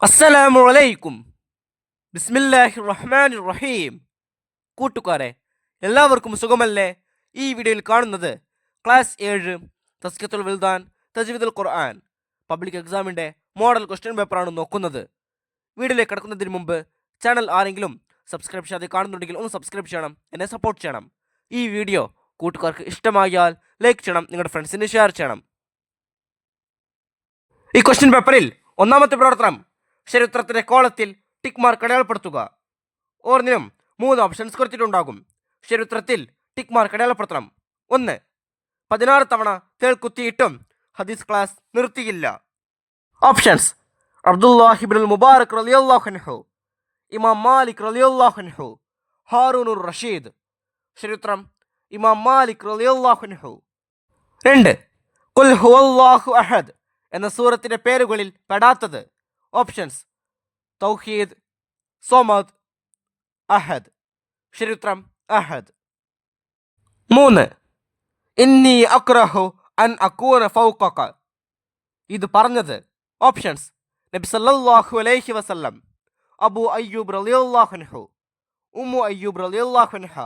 അസ്സലാമു അലൈക്കും. ബിസ്മില്ലാഹിർ റഹ്മാനിർ റഹീം. കൂട്ടുകാരെ, എല്ലാവർക്കും സുഖമല്ലേ? ഈ വീഡിയോയിൽ കാണുന്നത് ക്ലാസ് 7 തസ്കിയത്തുൽ വിൽദാൻ തജ്വീദുൽ ഖുർആൻ പബ്ലിക് എക്സാമിൻ്റെ മോഡൽ ക്വസ്റ്റ്യൻ പേപ്പറാണ് നോക്കുന്നത്. വീഡിയോയിലേക്ക് കിടക്കുന്നതിന് മുമ്പ് ചാനൽ ആരെങ്കിലും സബ്സ്ക്രൈബ് ചെയ്യാതെ കാണുന്നുണ്ടെങ്കിൽ ഒന്ന് സബ്സ്ക്രൈബ് ചെയ്യണം, എന്നെ സപ്പോർട്ട് ചെയ്യണം. ഈ വീഡിയോ കൂട്ടുകാർക്ക് ഇഷ്ടമായാൽ ലൈക്ക് ചെയ്യണം, നിങ്ങളുടെ ഫ്രണ്ട്സിന് ഷെയർ ചെയ്യണം. ഈ ക്വസ്റ്റ്യൻ പേപ്പറിൽ ഒന്നാമത്തെ പ്രവർത്തനം ശരിയുത്തരത്തിന്റെ കോളത്തിൽ ടിക്ക് മാർക്ക് അടയാളപ്പെടുത്തുക. ഓരോന്നിനും 3 ഓപ്ഷൻസ് കൊടുത്തിട്ടുണ്ടാകും. ശരിയുത്തരത്തിൽ ടിക്ക് മാർക്ക് അടയാളപ്പെടുത്തണം. 1. 16 തവണ തേൾ കുത്തിയിട്ടും ഹദീസ് ക്ലാസ് നിർത്തിയില്ല. ഓപ്ഷൻസ്: അബ്ദുല്ലാഹിബ്നുൽ മുബാറക് റളിയല്ലാഹു അൻഹു, ഇമാം മാലിക് റളിയല്ലാഹു അൻഹു, ഹാറൂനുർ റഷീദ്. ശരിയുത്തരം ഇമാം മാലിക് റളിയല്ലാഹു അൻഹു. 2. ഖുൽ ഹുവല്ലാഹു അഹദ് എന്ന സൂറത്തിന്റെ പേരുകളിൽ പെടാത്തത്. ഓപ്ഷൻസ്: തൗഹീദ്, സോമദ്, അഹദ്. ശരിയുത്തരം അഹദ്. 3. ഇന്നി അക്റഹു അൻ അകൂന ഫൗഖക. ഇത് പറഞ്ഞത്. ഓപ്ഷൻസ്: നബി സല്ലല്ലാഹു അലൈഹി വസല്ലം, അബൂ അയ്യൂബ് റളിയല്ലാഹു അൻഹു, ഉമ്മു അയ്യൂബ് റളിയല്ലാഹു അൻഹ.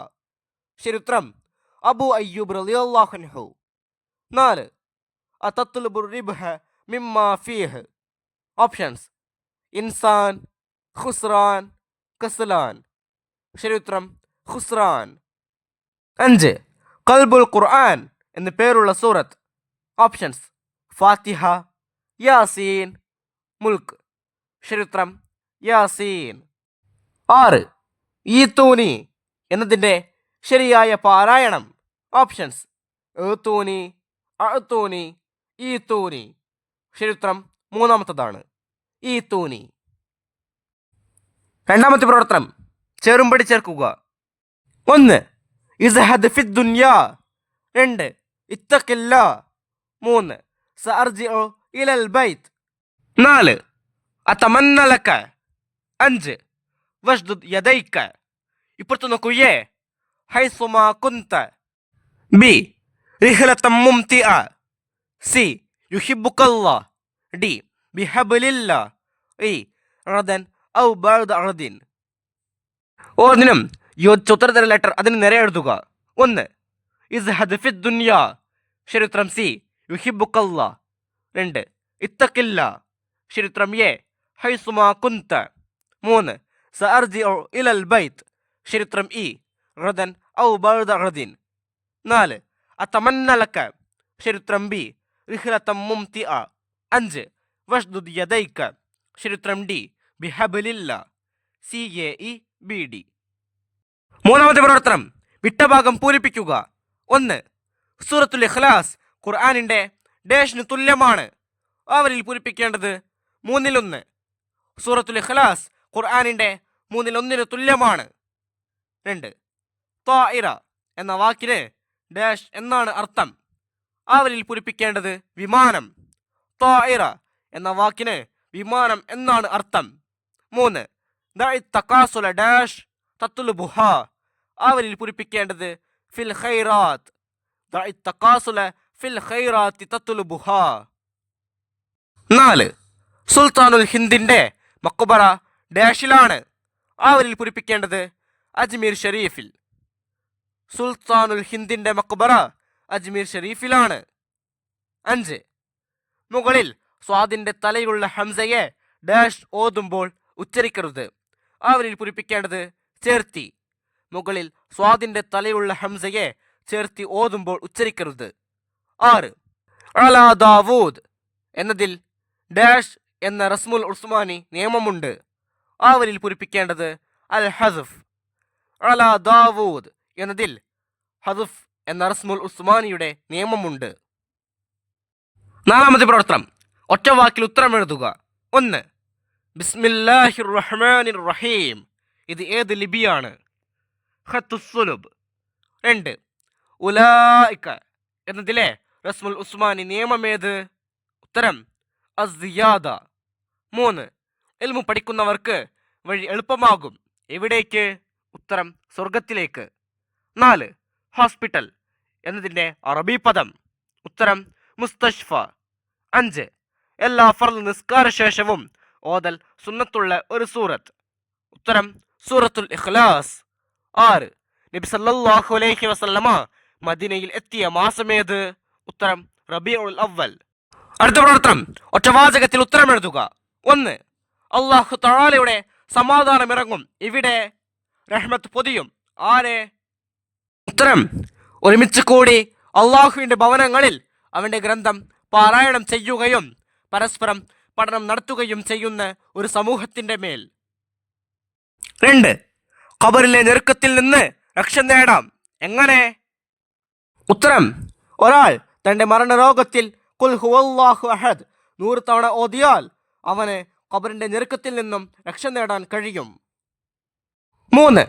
ശരിയുത്തരം അബൂ അയ്യൂബ് റളിയല്ലാഹു അൻഹു. 4. അതത്ലുബു റിബ്ഹ മിമ്മാ ഫീഹ്. ഓപ്ഷൻസ്: ഇൻസാൻ, ഖുസ്റാൻ, കസ്ലാൻ. ശരിയുത്തരം ഖുസ്റാൻ. 5. ഖൽബുൽ ഖുർആൻ എന്ന് പേരുള്ള സൂറത്ത്. ഓപ്ഷൻസ്: ഫാത്തിഹ, യാസീൻ, മുൽക്ക്. ശരിയുത്തരം യാസീൻ. 6. ഈത്തൂനി എന്നതിൻ്റെ ശരിയായ പാരായണം. ഓപ്ഷൻസ്: ഏത്തൂനി, അഅ്തൂനി, ഈത്തൂനി. ശരിയുത്തരം മൂന്നാമത്തതാണ്, ഈത്തൂനി. രണ്ടാമത്തെ പ്രവർത്തനം ചേറുംപടി ചേർക്കുക. 1. ഇസ്ഹദ് ഫിദ് ദുനിയാ. 2. ഇത്തഖില്ലാ. 3. സഅർജിഉ ഇലൽ ബൈത്ത്. 4. അതമന്ന ലക. 5. വഷ്ദുദ് യദൈക. ഇപ്പുറത്ത് നോക്കൂ. എ ഹൈസുമാ കുന്ത. ബി റിഹ്ലതം മുംതിഅ. സി യുഹിബ്ബുക്കല്ലാഹ്. ഡി ബിഹബ്ലില്ലാഹ്. ഇ റദൻ ഔ ബഅദ അർദിൻ. ഓരോന്നിനും യോജിച്ച ഉത്തരതര ലെറ്റർ അതിന് നേരെ എഴുതുക. 1. ഇസ്ഹദ് ഫിദ് ദുനിയാ. ശരിയുത്തരം സി യുഹിബ്ബുക്കല്ലാഹ്. 2. ഇത്തഖില്ലാ. ശരിയുത്തരം എ ഹൈസുമാ കുന്ത. 3. സഅർജിഉ ഇലൽ ബൈത്ത്. ശരിയുത്തരം ഇ റദൻ ഔ ബഅദ അർദിൻ. 4. അതമന്ന ലക. ശരിയുത്തരം ബി റിഹ്ലതം മുംതിഅ. 5. വഷ്ദുദ് യദൈക. ശരിയുത്തരം ഡി ബിഹബ്ലില്ലാഹ്. CAEBD. മൂന്നാമത്തെ പ്രവർത്തനം വിട്ട ഭാഗം പൂരിപ്പിക്കുക. 1. സൂറത്തുൽ ഇഖ്ലാസ് ഖുർആനിൻ്റെ ഡാഷിന് തുല്യമാണ്. അവരിൽ പൂരിപ്പിക്കേണ്ടത് 1/3. സൂറത്തുൽ ഇഖ്ലാസ് ഖുർആനിൻ്റെ 1/3 തുല്യമാണ്. 2. ത്വാഇറ എന്ന വാക്കിന് ഡാഷ് എന്നാണ് അർത്ഥം. അവരിൽ പൂരിപ്പിക്കേണ്ടത് വിമാനം. ത്വാഇറ എന്ന വാക്കിന് വിമാനം എന്നാണ് അർത്ഥം. 3. ദഇ തകാസുല ഡാഷ് തത്ലുബുഹ. അവരിൽ പൂരിപ്പിക്കേണ്ടത് ഫിൽ ഖൈറാത്ത്. ദഇ തകാസുല ഫിൽ ഖൈറാത്തി തത്ലുബുഹ. 4. സുൽത്താനുൽ ഹിന്ദിന്റെ മക്ബറ ഡാഷിലാണ്. അവരിൽ പൂരിപ്പിക്കേണ്ടത് അജ്മീർ ഷരീഫിൽ. സുൽത്താനുൽ ഹിന്ദിന്റെ മക്ബറ അജ്മീർ ഷരീഫിലാണ്. 5. മുകളിൽ സ്വാദിന്റെ തലയുള്ള ഹംസയെ ഡാഷ് ഓതുമ്പോൾ ഉച്ചരിക്കരുത്. അവരിൽ പൂരിപ്പിക്കേണ്ടത് ചേർത്തി. മുകളിൽ സ്വാദിന്റെ തലയുള്ള ഹംസയെ ചേർത്തി ഓതുമ്പോൾ ഉച്ചരിക്കരുത്. 6. അലാ ദാവൂദ് എന്നതിൽ ഡാഷ് എന്ന റസ്മുൽ ഉസ്മാനി നിയമമുണ്ട്. അവരിൽ പൂരിപ്പിക്കേണ്ടത് അൽ ഹസ്ഫ്. അലാ ദാവൂദ് എന്നതിൽ ഹസ്ഫ് എന്ന റസ്മുൽ ഉസ്മാനിയുടെ നിയമമുണ്ട്. നാലാമത്തെ പ്രവർത്തനം ഒറ്റ വാക്കിൽ ഉത്തരം എഴുതുക. 1. ബിസ്മില്ലാഹിർ റഹ്മാനിർ റഹീം. ഇത് ഏത് ലിപിയാണ്? ഖത്തുസ്സുലുബ്. 2. ഉലായിക എന്നതിലെ റസ്മുൽ ഉസ്മാനി നിയമമേത്? ഉത്തരം അസ്സിയാദ. 3. ഇൽമു പഠിക്കുന്നവർക്ക് വഴി എളുപ്പമാകും. എവിടേക്ക്? ഉത്തരം സ്വർഗത്തിലേക്ക്. 4. ഹോസ്പിറ്റൽ എന്നതിൻ്റെ അറബി പദം. ഉത്തരം മുസ്തഷ്ഫ. 5. എല്ലാ ഫർള് നിസ്കാര ശേഷവും ഓതൽ സുന്നത്തുള്ള ഒരു സൂറത്ത്? ഉത്തരം സൂറത്തുൽ ഇഖ്ലാസ്. 6. നബി സല്ലല്ലാഹു അലൈഹി വസല്ലമ മദീനയിൽ എത്തിയ മാസമേത്? ഉത്തരം റബീഉൽ അവ്വൽ. അടുത്ത പ്രവർത്തനം ഒറ്റവാചകത്തിൽ ഉത്തരം എഴുതുക. 1. അല്ലാഹു തആലയുടെ സമാധാനം ഇറങ്ങും ഇവിടെ. റഹ്മത്ത് പൊതിയും ആരെ? ഉത്തരം ഒരുമിച്ച് കൂടി അള്ളാഹുവിന്റെ ഭവനങ്ങളിൽ അവന്റെ ഗ്രന്ഥം പാരായണം ചെയ്യുകയും പരസ്പരം പഠനം നടത്തുകയും ചെയ്യുന്ന ഒരു സമൂഹത്തിന്റെ മേൽ. 2. ഖബറിലെ ഞെരുക്കത്തിൽ നിന്ന് രക്ഷ നേടാം എങ്ങനെ? ഉത്തരം ഒരാൾ തന്റെ മരണരോഗത്തിൽ ഖുൽ ഹുവല്ലാഹു അഹദ് 100 തവണ ഓതിയാൽ അവന് ഖബറിന്റെ ഞെരുക്കത്തിൽ നിന്നും രക്ഷ നേടാൻ കഴിയും. 3.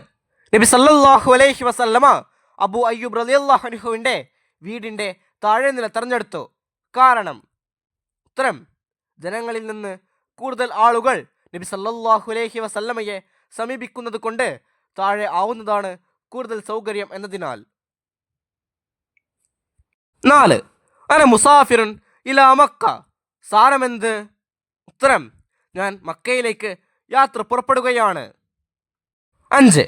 നബി സല്ലല്ലാഹു അലൈഹി വസല്ലമ അബൂ അയ്യൂബ് റളിയല്ലാഹു അൻഹുവിന്റെ വീടിന്റെ താഴെ നില തെരഞ്ഞെടുത്തു. കാരണം? ഉത്തരം ജനങ്ങളിൽ നിന്ന് കൂടുതൽ ആളുകൾ നബി സല്ലല്ലാഹു അലൈഹി വസല്ലമയെ സമീപിക്കുന്നത് കൊണ്ട് താഴെ ആവുന്നതാണ് കൂടുതൽ സൗകര്യം എന്നതിനാൽ. 4. അന മുസാഫിറുൻ ഇലാ മക്ക. സാരമെന്ത്? ഉത്തരം ഞാൻ മക്കയിലേക്ക് യാത്ര പുറപ്പെടുകയാണ്. 5.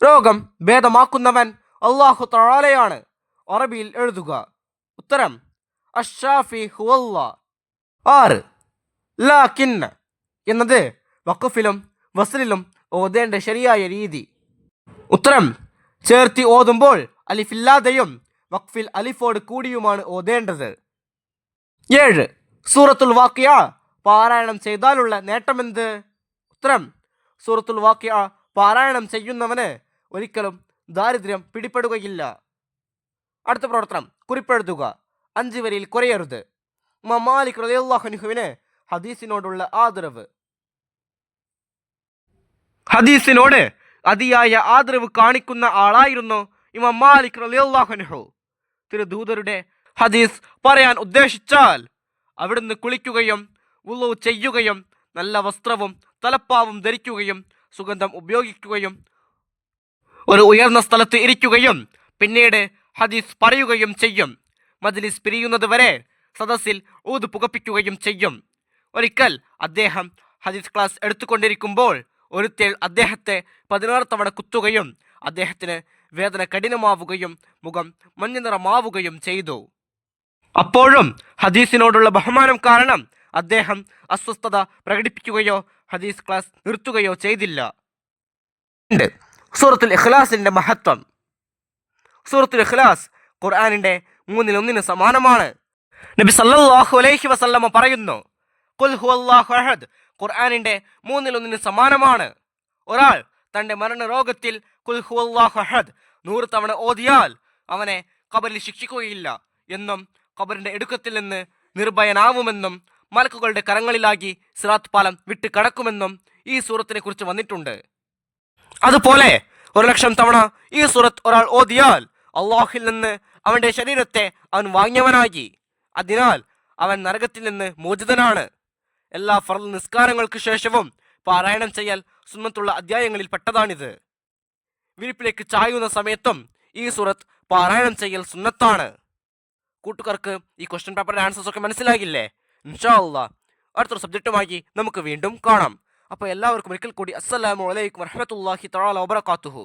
രോഗം ഭേദമാക്കുന്നവൻ അല്ലാഹു തആലയാണ്. അറബിയിൽ എഴുതുക. ഉത്തരം അഷ്ഷാഫി ഹുവല്ലാ. 6. ലാകിന്ന എന്നത് വഖഫിലും വസ്ലിലും ഓതേണ്ട ശരിയായ രീതി. ഉത്തരം ചേർത്തി ഓതുമ്പോൾ അലിഫില്ലാതെയും വഖഫിൽ അലിഫോട് കൂടിയുമാണ് ഓതേണ്ടത്. 7. സൂറത്തുൽ വാഖിയ പാരായണം ചെയ്താലുള്ള നേട്ടമെന്ത്? ഉത്തരം സൂറത്തുൽ വാഖിയ പാരായണം ചെയ്യുന്നവന് ഒരിക്കലും ദാരിദ്ര്യം പിടിപ്പെടുകയില്ല. അടുത്ത പ്രവർത്തനം കുറിപ്പെഴുതുക. 5 വരിയിൽ കുറയരുത്. ഇമാം മാലിക് റളിയല്ലാഹു അൻഹുവിന് ഹദീസിനോടുള്ള ആദരവ്. ഹദീസിനോട് അതിയായ ആദരവ് കാണിക്കുന്ന ആളായിരുന്നു ഇമാം മാലിക് റളിയല്ലാഹു അൻഹു. തിരുദൂതരുടെ ഹദീസ് പറയാൻ ഉദ്ദേശിച്ചാൽ അവിടുന്ന് കുളിക്കുകയും വുളു ചെയ്യുകയും നല്ല വസ്ത്രവും തലപ്പാവും ധരിക്കുകയും സുഗന്ധം ഉപയോഗിക്കുകയും ഒരു ഉയർന്ന സ്ഥലത്ത് ഇരിക്കുകയും പിന്നീട് ഹദീസ് പറയുകയും ചെയ്യും. മജ്ലിസ് പിരിയുന്നത് വരെ സദസ്സിൽ ഊത് പുകപ്പിക്കുകയും ചെയ്യും. ഒരിക്കൽ അദ്ദേഹം ഹദീസ് ക്ലാസ് എടുത്തുകൊണ്ടിരിക്കുമ്പോൾ ഒരു തേൾ അദ്ദേഹത്തെ 16 തവണ കുത്തുകയും അദ്ദേഹത്തിന് വേദന കഠിനമാവുകയും മുഖം മഞ്ഞ നിറമാവുകയും ചെയ്തു. അപ്പോഴും ഹദീസിനോടുള്ള ബഹുമാനം കാരണം അദ്ദേഹം അസ്വസ്ഥത പ്രകടിപ്പിക്കുകയോ ഹദീസ് ക്ലാസ് നിർത്തുകയോ ചെയ്തില്ല. സൂറത്തുൽ ഇഖ്ലാസിന്റെ മഹത്വം. സൂറത്തുൽ ഇഖ്ലാസ് ഖുർആനിന്റെ 1/3 സമാനമാണ്. നബി സല്ലല്ലാഹു അലൈഹി വസല്ലമ പറയുന്നു, ഖുൽ ഹുവല്ലാഹു അഹദ് ഖുർആനിന്റെ 1/3 സമാനമാണ്. ഒരാൾ തന്റെ മരണരോഗത്തിൽ ഖുൽ ഹുവല്ലാഹു അഹദ് 100 തവണ ഓതിയാൽ അവനെ ഖബറിൽ ശിക്ഷിക്കുകയില്ല എന്നും ഖബറിന്റെ ഇടുക്കത്തിൽ നിന്ന് നിർഭയനാവുമെന്നും മലക്കുകളുടെ കരങ്ങളിലാകി സിറാത്ത് പാലം വിട്ട് കടക്കുമെന്നും ഈ സൂറത്തിനെ കുറിച്ച് വന്നിട്ടുണ്ട്. അതുപോലെ 1,00,000 തവണ ഈ സൂറത്ത് ഒരാൾ ഓതിയാൽ അള്ളാഹുവിൽ നിന്ന് അവന്റെ ശരീരത്തെ അവൻ വാങ്ങിയവനായി. അതിനാൽ അവൻ നരകത്തിൽ നിന്ന് മോചിതനാണ്. എല്ലാ ഫർള് നിസ്കാരങ്ങൾക്ക് ശേഷവും പാരായണം ചെയ്യൽ സുന്നത്തുള്ള അധ്യായങ്ങളിൽ പെട്ടതാണിത്. വിരിപ്പിലേക്ക് ചായുന്ന സമയത്തും ഈ സൂറത്ത് പാരായണം ചെയ്യൽ സുന്നത്താണ്. കൂട്ടുകാർക്ക് ഈ ക്വസ്റ്റ്യൻ പേപ്പറിന്റെ ആൻസേഴ്സ് ഒക്കെ മനസ്സിലാകില്ലേ? ഇൻഷാ അല്ലാഹ് അടുത്തൊരു സബ്ജക്റ്റുമായി നമുക്ക് വീണ്ടും കാണാം. അപ്പോൾ എല്ലാവർക്കും ഒരിക്കൽ കൂടി അസ്സലാമു അലൈക്കും വറഹ്മത്തുള്ളാഹി തആല വബറകാതുഹു.